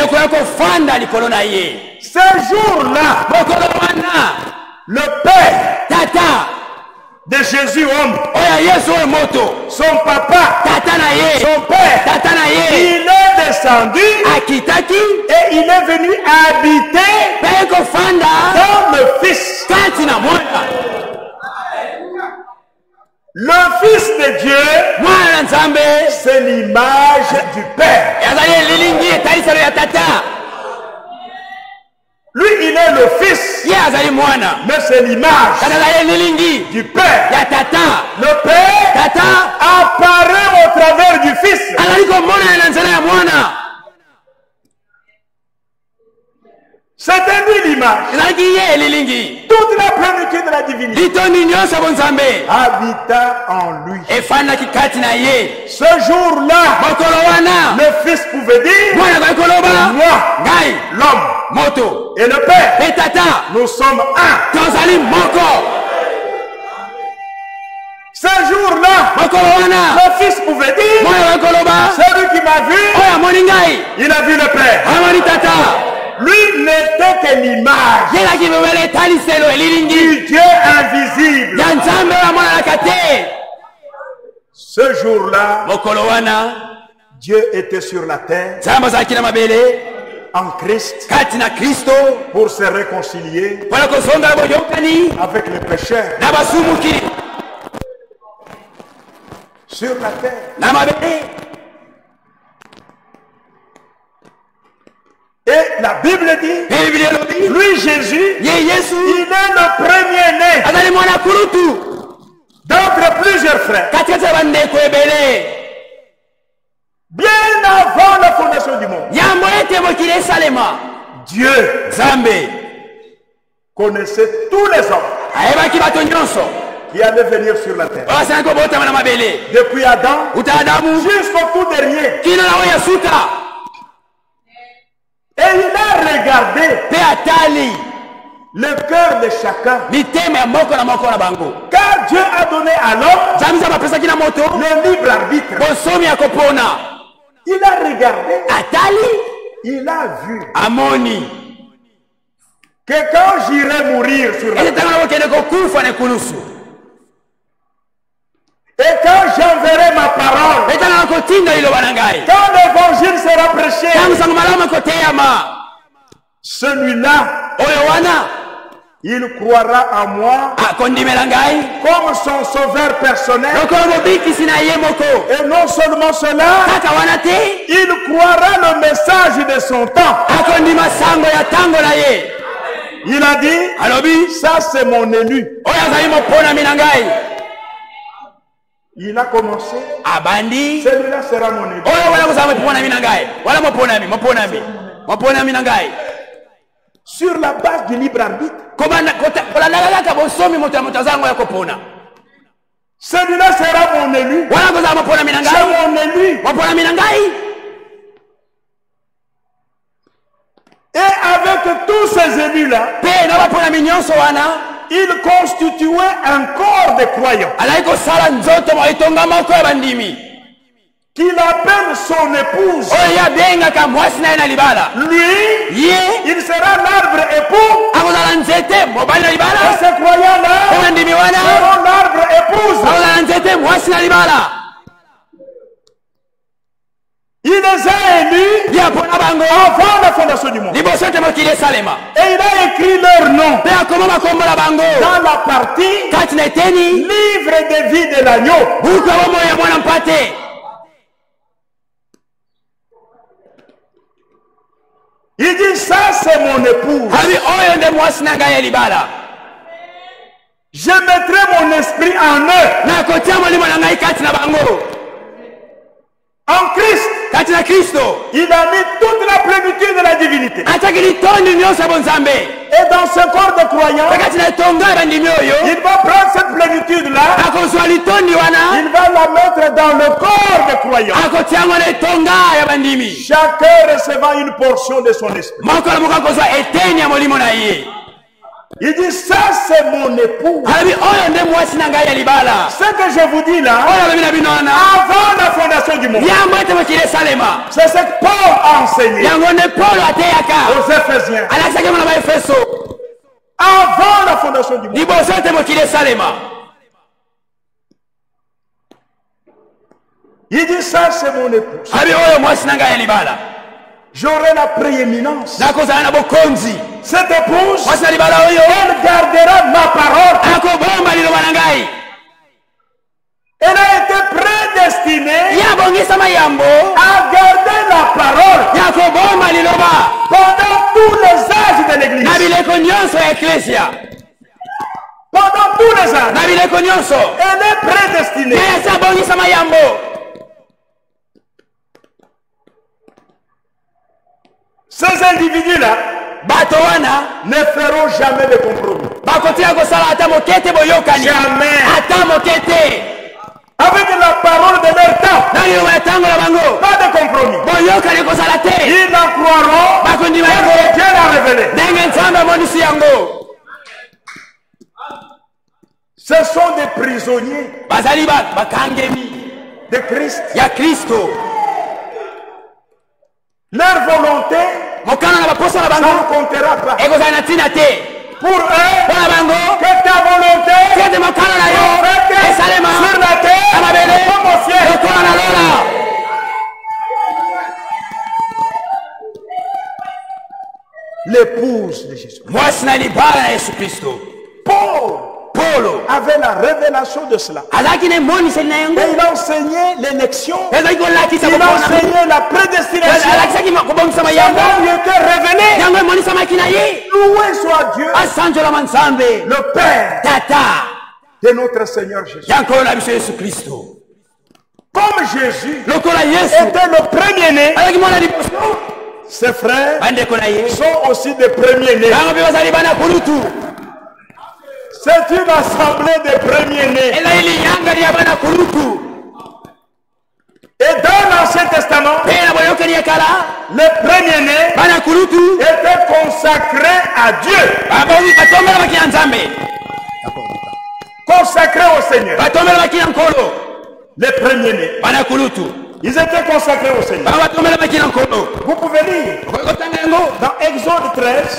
Ce jour-là, le Père de Jésus homme, son papa, son père, il est descendu et il est venu habiter dans le Fils. Le Fils de Dieu, c'est l'image du Père. Lui, il est le Fils, mais c'est l'image du Père. Le Père apparaît au travers du Fils. C'était lui l'image. Toute la plénitude de la divinité habita en lui. Ce jour-là, le Fils pouvait dire, moi, l'homme, et le Père, nous sommes un. Ce jour-là, le Fils pouvait dire, celui qui m'a vu, il a vu le Père. Lui n'était que l'image du Dieu invisible. Ce jour-là, Dieu était sur la terre en Christ pour se réconcilier avec les pécheurs sur la terre. Et la Bible dit, lui Jésus, il est le premier-né d'entre plusieurs frères. Bien avant la fondation du monde, Dieu connaissait tous les hommes qui allaient venir sur la terre. Depuis Adam jusqu'au tout dernier. Et il a regardé le cœur de chacun. Car Dieu a donné à l'homme le libre arbitre. Il a regardé. Il a vu que quand j'irai mourir sur la terre, et quand j'enverrai ma parole, quand l'évangile sera prêché, celui-là, il croira en moi comme son sauveur personnel. Et non seulement cela, il croira le message de son temps. Il a dit, ça c'est mon élu. Il a commencé. Celui-là sera mon élu. Sur la base du libre arbitre. Celui-là sera mon élu. C'est mon élu. Et avec tous ces élus-là, il constituait un corps de croyants qu'il appelle son épouse. Lui, il sera l'arbre époux. Et ces croyants-là seront l'arbre épouse. Il les a élus avant la fondation du monde. Et il a écrit leur nom dans la partie livre de vie de l'agneau. Il dit, ça c'est mon épouse. Je mettrai mon esprit en eux. En Christ, il a mis toute la plénitude de la divinité. Et dans ce corps de croyants, il va prendre cette plénitude-là, il va la mettre dans le corps de croyants. Chacun recevant une portion de son esprit. Il dit, ça c'est mon époux. Ce que je vous dis là, avant la fondation du monde, c'est ce que Paul a enseigné aux Éphésiens. Avant la fondation du monde. Il dit, ça c'est mon épouse. J'aurai la prééminence. Cette épouse, elle gardera ma parole. Elle a été prédestinée à garder la parole pendant tous les âges de l'Église. Pendant tous les âges, elle est prédestinée. Ces individus-là ne feront jamais de compromis. Jamais. Avec la parole de leur temps. Pas de compromis. Ils en croiront parce que Dieu l'a révélé. Ce sont des prisonniers de Christ. Leur volonté, ça ne comptera pas. Pour eux, que ta volonté soit faite sur la terre comme au ciel. L'épouse de Jésus. Paul avait la révélation de cela. Et il a enseigné l'élection. Il a enseigné la prédestination. Son nom lui était révélé. Loué soit Dieu, le Père de notre Seigneur Jésus. Comme Jésus était le premier-né, ses frères sont aussi des premiers-nés. C'est une assemblée de premiers-nés. Et dans l'Ancien Testament, les premiers-nés étaient consacrés à Dieu. Consacrés au Seigneur. Les premiers-nés. Ils étaient consacrés au Seigneur. Vous pouvez lire dans Exode 13,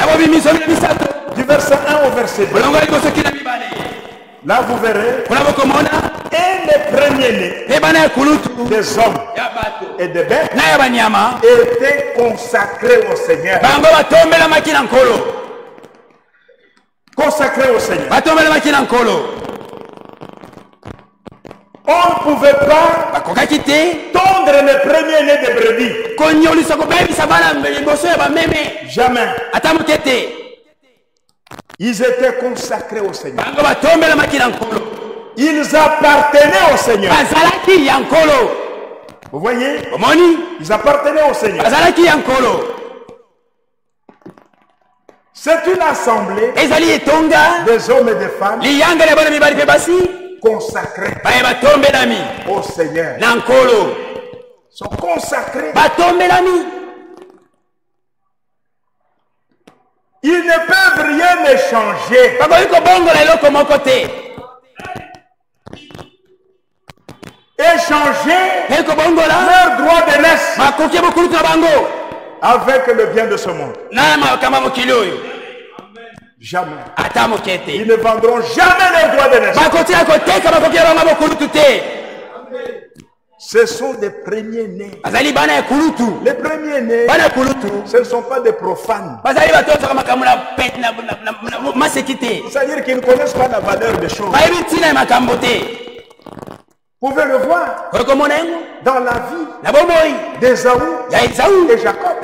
du verset 1 au verset 2. Là, vous verrez. Et les premiers-nés des hommes et des bêtes étaient consacrés au Seigneur. Consacrés au Seigneur. On ne pouvait pas tondre les premiers-nés des brebis. Jamais. Ils étaient consacrés au Seigneur. Ils appartenaient au Seigneur. Vous voyez? Ils appartenaient au Seigneur. C'est une assemblée des hommes et des femmes consacrés au Seigneur. Ils sont consacrés. Ils ne peuvent rien échanger. Échanger leur droit d'aînesse avec le bien de ce monde. Jamais. Ils ne vendront jamais leur droit d'aînesse. Ce sont des premiers-nés. Les premiers-nés, ce ne sont pas des profanes. C'est-à-dire qu'ils ne connaissent pas la valeur des choses. Vous pouvez le voir dans la vie d'Ésaü et Jacob.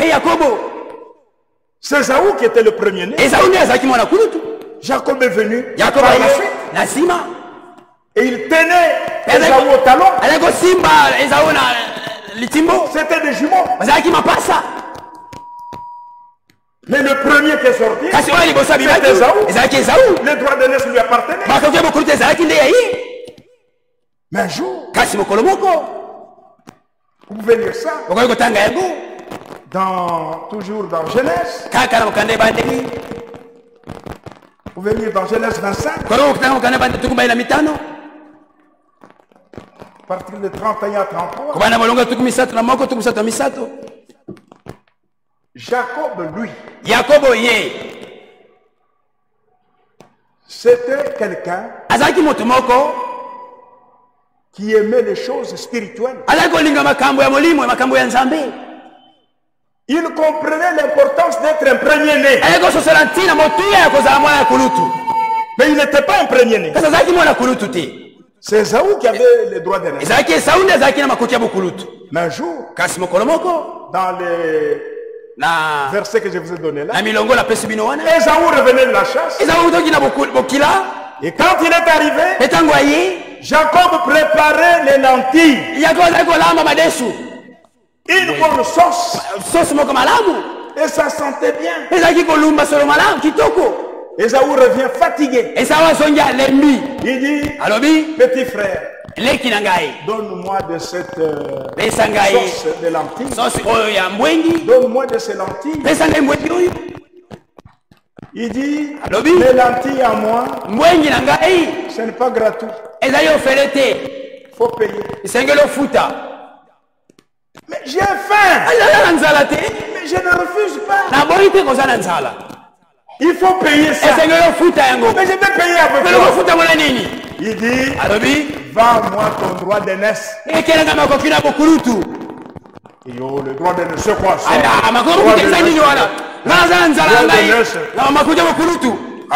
C'est Ésaü qui était le premier-né. Jacob est venu par la suite. Et il tenait Ésaü au talon. C'était des jumeaux. Mais le premier qui est sorti, c'était Ésaü. Le droit d'aînesse lui appartenait. Mais un jour, vous pouvez lire ça toujours dans Genèse. Vous pouvez lire dans Genèse 25. À partir de 31 à 33. Jacob, lui, c'était quelqu'un qui aimait les choses spirituelles. Il comprenait l'importance d'être un premier-né. Mais il n'était pas un premier-né. C'est Ésaü qui avait les droits d'aînesse. Mais un jour, dans les versets que je vous ai donnés là, Ésaü revenait de la chasse. Et quand il est arrivé, Jacob préparait les lentilles. Une bonne sauce. Et ça sentait bien. Ésaü revient fatigué. Il dit, petit frère, donne-moi de cette sauce de lentilles. Donne-moi de ces lentilles. Il dit, les lentilles à moi, ce n'est pas gratuit. Il faut payer. Mais j'ai faim. Mais je ne refuse pas. Il faut payer ça. Mais je vais payer à peu près. Il dit, vends-moi ton droit d'aînesse. Et oh, le droit d'aînesse, c'est quoi ça?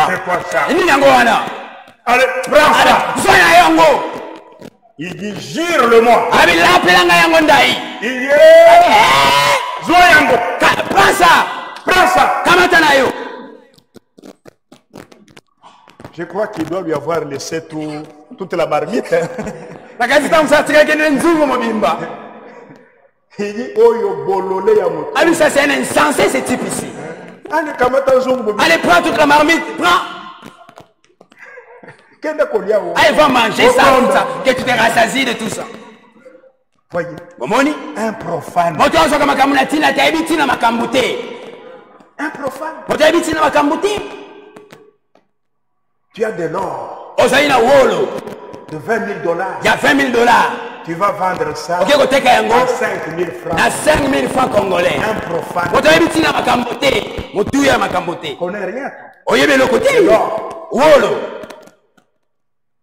C'est quoi ça? Allez, prends ça. Il dit, jure-le-moi. Il dit, Zoyango. Prends ça. Je crois qu'il doit lui avoir laissé toute la marmite. Il dit, Oyo bolole ya moto. Ah oui, ça c'est un insensé ce type ici. Allez, kamata zongo. Allez, prends toute la marmite, prends. Allez, va manger ça, que tu te rassasies de tout ça. Voyez, un profane. Un profane. Tu as de l'or de $20 000. Il y a $20 000. Tu vas vendre ça à 5 000 francs. À 5 000 francs congolais. Un profane. Il connaît rien.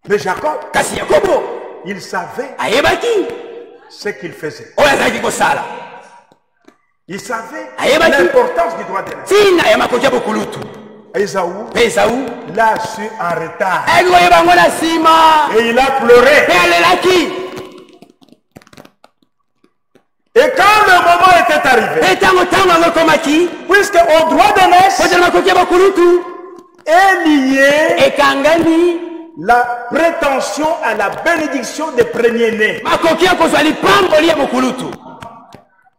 Mais Jacob, il savait ce qu'il faisait. Il savait l'importance du droit d'aînesse. Ésaü l'a su en retard. Et il a pleuré. Et quand le moment était arrivé, puisque au droit d'aînesse est lié la prétention à la bénédiction des premiers-nés.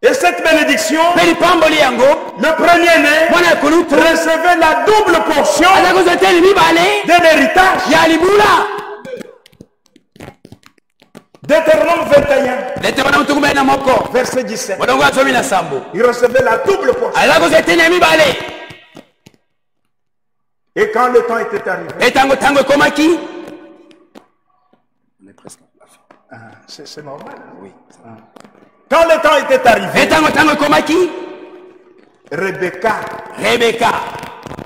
Et cette bénédiction, le premier-né recevait la double portion de l'héritage. Deutéronome 21, verset 17. Il recevait la double portion. Et quand le temps était arrivé, tango ekomaki, On est presque à la fin. c'est normal. Oui. Quand le temps était arrivé, tango ekomaki, Rebecca,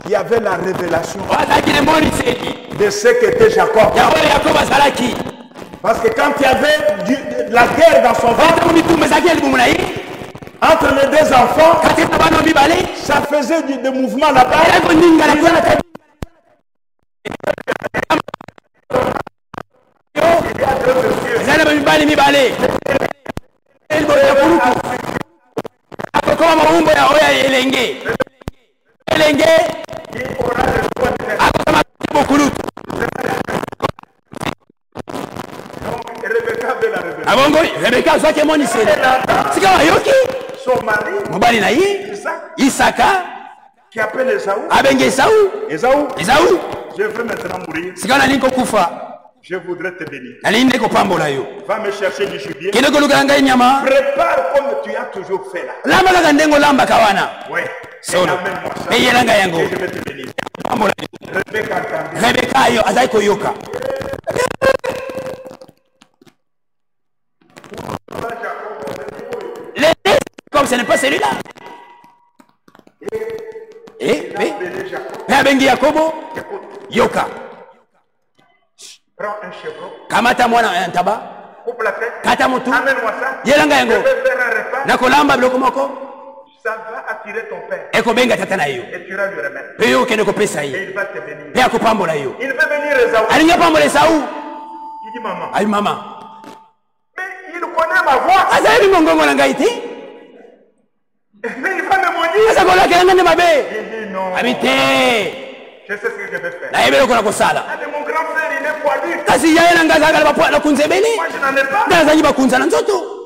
qui avait la révélation azalaki na moniseli de ce qu'était Jacob. ya oyo Yakobo azalaki. Parce que quand il y avait la guerre dans son ventre, Tango mitumba ezalaki ya libumu na ye, entre les deux enfants, kati na bana mibale, ça faisait des mouvements là-bas. ezalaki koningana kozala kati. Ezali na mibali mibale. Liboso ya kulutu. Akokoma maumbo ya oya elenge. Elenge. Akokoma bokulutu. Rebecca avait la révélation. Abongo Rebeka azwaki emoniseli. Sika wayoki Son mari, mobali na ye Isaka qui appelle Esaü, abenge Esau. Esaü, Je veux maintenant mourir, sika nalingi kokufa, je voudrais te bénir. nalingi nde kopambola yo. Va me chercher du gibier. Kende kolukala ngai nyama. Prépare comme tu as toujours fait là. Lamba kaka ndenge olambaka wana. Ouais. Solo. Amène-moi ça. Eyela ngai yango. Et je vais te bénir. Pambola yo. Rebecca entendit. Rebeka yo azali koyoka. Comme ce n'est pas celui-là. Mais abengi Yakobo yoka. Prends un chevreau. Kamata mwana ntaba. Coupe la tête. Kata mutu. Amène-moi ça. Yelanga Je yango. vais faire un repas. Nakolamba biloko moko. Ça va attirer ton père. Ekobenga tata na yo. Et tu iras lui remettre. Pe yo kende kopesa Et ye. il va te bénir. Pe akopambola yo. Il veut venir Esaü. Alinga pambola Esau. Il dit maman. Ay mama. Mais il connaît ma voix. Azali mongongo na ngai te. Mais il va me maudire. Asa kola kanga ne mabe. Il dit non. Abite. Je sais ce que je vais faire. Na yebelo kona kosala. Ah, mais mon grand frère, il est poilu. Kasi yaye na ngaza kala bapo na kunzebele. Moi, je n'en ai pas. Ndazanyi bakunza na nzoto.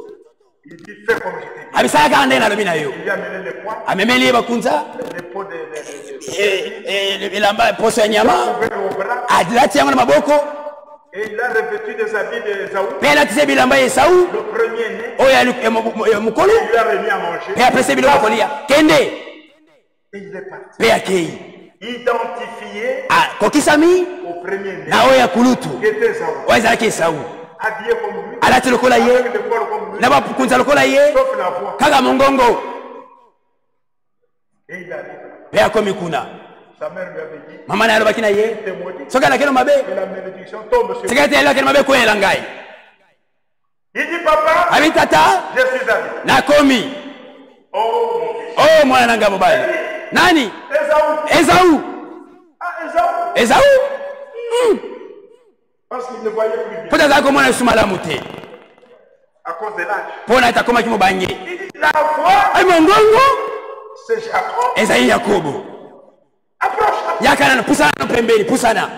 Il dit fais comme je t'ai dit. Abisaya kanga nde na lobi na yo. Il lui a amené les poids, Amemeli bakunza. les pots de Elamba poso ya nyama. ouvert au bras. Adilati yango na maboko. Et il a revêtu des habits d'Esaü. Pe alatisi bilamba ya Esau. Le premier-né, Oyo mukolo. il lui a remis à manger. Pe apesi biloko kolia. Kende. Et il est parti. Pe akei. Identifié Kokisami au premier-né, na oyo ya kulutu. qui était Esaü. Oyo ezalaki Esau. Habillé comme lui, Alati lokola ye. avec des poils comme lui, Na bakunza lokola ye. sauf la voix. Kaka mongongo. Et il arrive. Pe akomi kuna. Sa mère lui avait dit, Mama na alobaki na ye. t'es maudit. Soki alakeli mabe. Et la bénédiction tombe sur lui. Sikati alakeli mabe koyela ngai. Il dit, papa, Abi tata. je suis arrivé. Nakomi. Oh, mon fils. Oh mwana nanga mobali. Nani? Esaü. Esau. Ah, Esaü. Esau? Parce qu'il ne voyait plus bien. Po tazalaki komona esu malamu te. À cause de l'âge. Mpo na ete akomaki mobange. Il dit, la voix, Ai mongongo. c'est Jacob. Ezali Yakobo. Approche. Yakana pusana no pembeni pusana.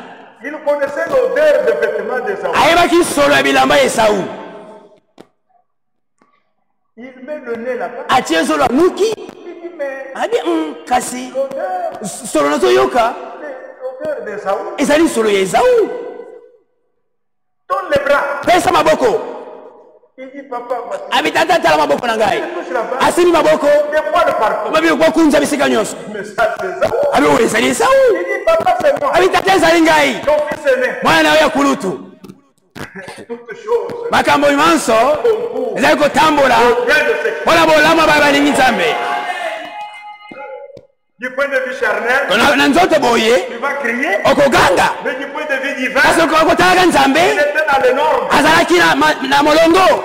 Il connaissait l'odeur des vêtements d'Esaü. Ayebaki solo ya bilamba ya Esau. Il met le nez là-bas. Atie solo anuki. Il dit, mais Abi kasi l'odeur solo nazoyoka d'Esaü. ezali solo ya Esau. Donne les bras. Pesa maboko. Il dit, papa, voici. Abi tata tala maboko na ngai. Il touche là-bas. Asimi maboko. Des poils partout. Babi kokunza bisika nyonso. Mais ça, c'est Esaü. Abi oyo ezali Esau. Il dit, papa, c'est moi. Abi tata ezali ngai. Ton fils aîné. Mwana oyo ya kulutu. Toutes choses. Makambo nyonso ezali kotambola Bien de ce mpona bolama bayo balingi Nzambe. Du point de vue charnel, Na nzoto boye tu vas crier. okoganga. Mais du point de vue divin, Kasi okotalaka il Nzambe était dans les normes. azalaki na molongo.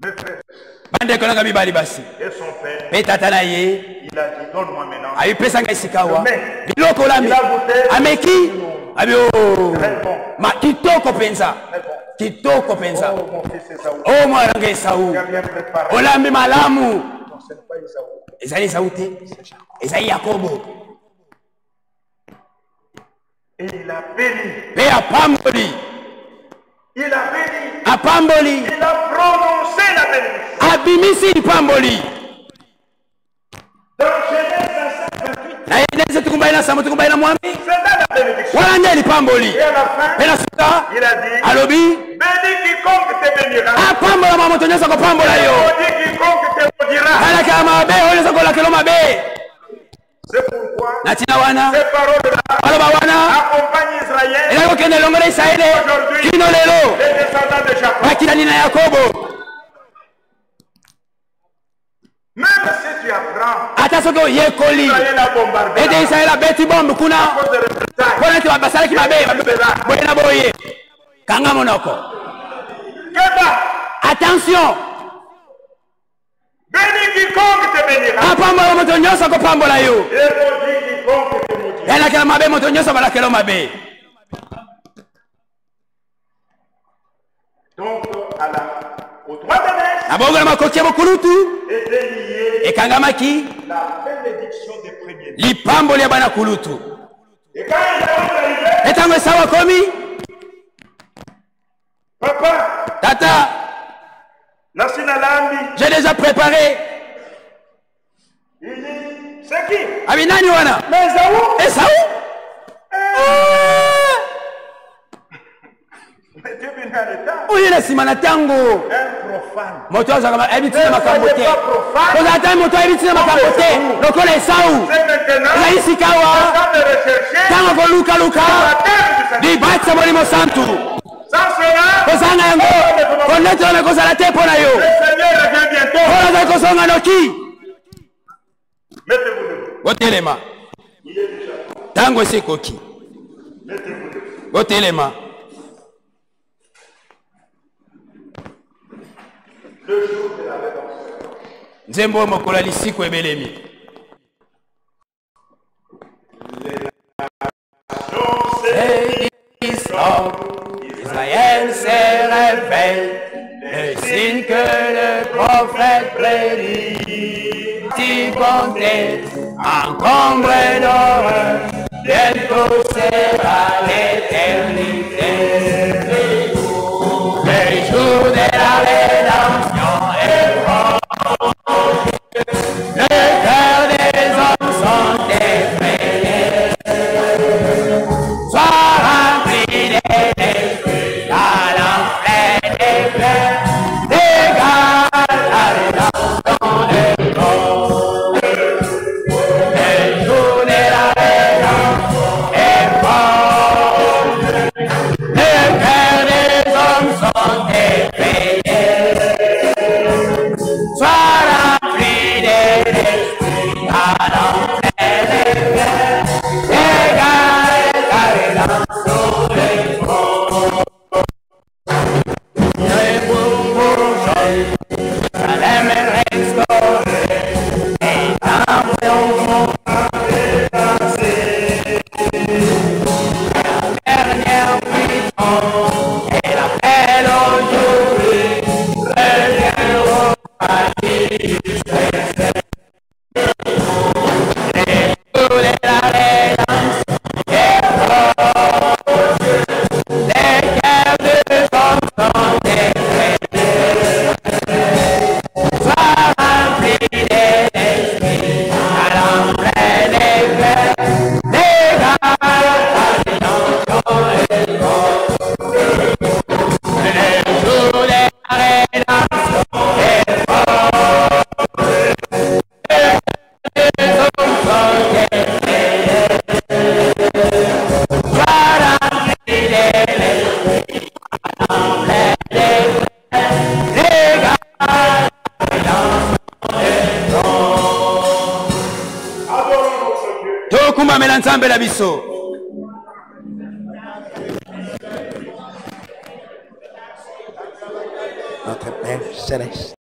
Mes frères Bandeko nanga mibali basi. et son père, Pe tata na ye il a dit, donne-moi maintenant. ayipesa ngai esika awa Mais, biloko olami il a goûté. ameki abi Très bon. kitoko penza Très bon. kitoko penza. Oh, mon fils Esaü. O mwana nga Esau Tu as bien préparé. olambi malamu. Non, ce n'est pas Esaü. Ezali Esau te ezali Yakobo. Et il a béni. Pe apamboli Il a béni. apamboli Il a prononcé la bénédiction. abimisi lipamboli. Dans Genèse 5, 28, Na yeneze tukumbai na samu tukumbai na mwami c'est là la bénédiction. wana nde lipamboli. Et à la fin, Pe na suka il a dit, alobi bénis quiconque te bénira. apambola mwa moto nyonso akopambola yo. Maudit quiconque te maudira. Alaka mabe oyo nyonso akolakela mabe. C'est pourquoi natina wana ces paroles-là baloba wana accompagnent Israël. elaki kokende elongo na Israele kino lelo Les descendants de Jacob. bakitani na Yakobo. Même si tu apprends, ata soki oyekoli Israël a bombardé. ete Israele abeti bombe kuna À cause de représailles. mpona ete basalaki mabe boye na boye kanga monoko. Keba, Attention, bénis quiconque te bénira. apambola moto nyonso akopambola yo, Et maudit quiconque te maudira. elakela mabe moto nyonso balakela mabe. Donc, au droit de l'Est Nabongola makoki ya bokulutu était lié ekangamaki la bénédiction des premiers. lipamboli ya bana kulutu. Et quand il est arrivé, Etango esawa komi, papa, tata, Nassina Lambi, j'ai déjà préparé. il dit, c'est qui? Abinani wana? Mais Esaú. Esau? Mais Dieu venu à l'état. Oyo na sima na tango. Un profane. Moto azaka ebitina makambo te. Pas profane. Koza ata moto ebitina makambo te. Lokola Esau. C'est maintenant Ezali sika awa. temps de rechercher Tango kolukaluka. la terre du Seigneur. Libatisa molimo santu. Sans cela, Kozanga yango. Konetela na kozala te mpo na yo. le Seigneur revient bientôt. Mpo nazali kozonga noki. Mettez-vous debout. Botelema. Il est déjà. Tango esi ekoki. Mettez-vous debout. Botelema. Le jour de la rédemption. Nzembo oyo mokolo ya lisiku ebelemi. Israël se réveille, le signe que le prophète prédit. Si comptait, encombré d'horreur, bientôt sera l'éternité. Le jour de la rédemption est proche. Le cœur des hommes sont effrayés. Sois rempli de l'esprit, à l'enfer des pleurs, dégage la rédemption de Dieu. Le jour de la rédemption est proche. Le cœur des hommes sont effrayés. Sois rempli de l'esprit, à l'enfer des pleurs, dégage la rédemption de Dieu. Le bourgeois, Salem est restauré, et dans mon dernière puissance, elle appelle aujourd'hui, le au paradis. Les jours de la rédemption est proche, les cœurs de hommes sont effrayés. Sois rempli de l'esprit, à l'enfer des cœurs, dégage la rédemption est proche. Le jour de la rédemption est proche. Les hommes sont effrayés. Sois rempli de l'esprit, à l'enfer des cœurs, dégage la rédemption est proche. Adorons notre Dieu. Tokumbamela nzambe na biso. Notre Père céleste,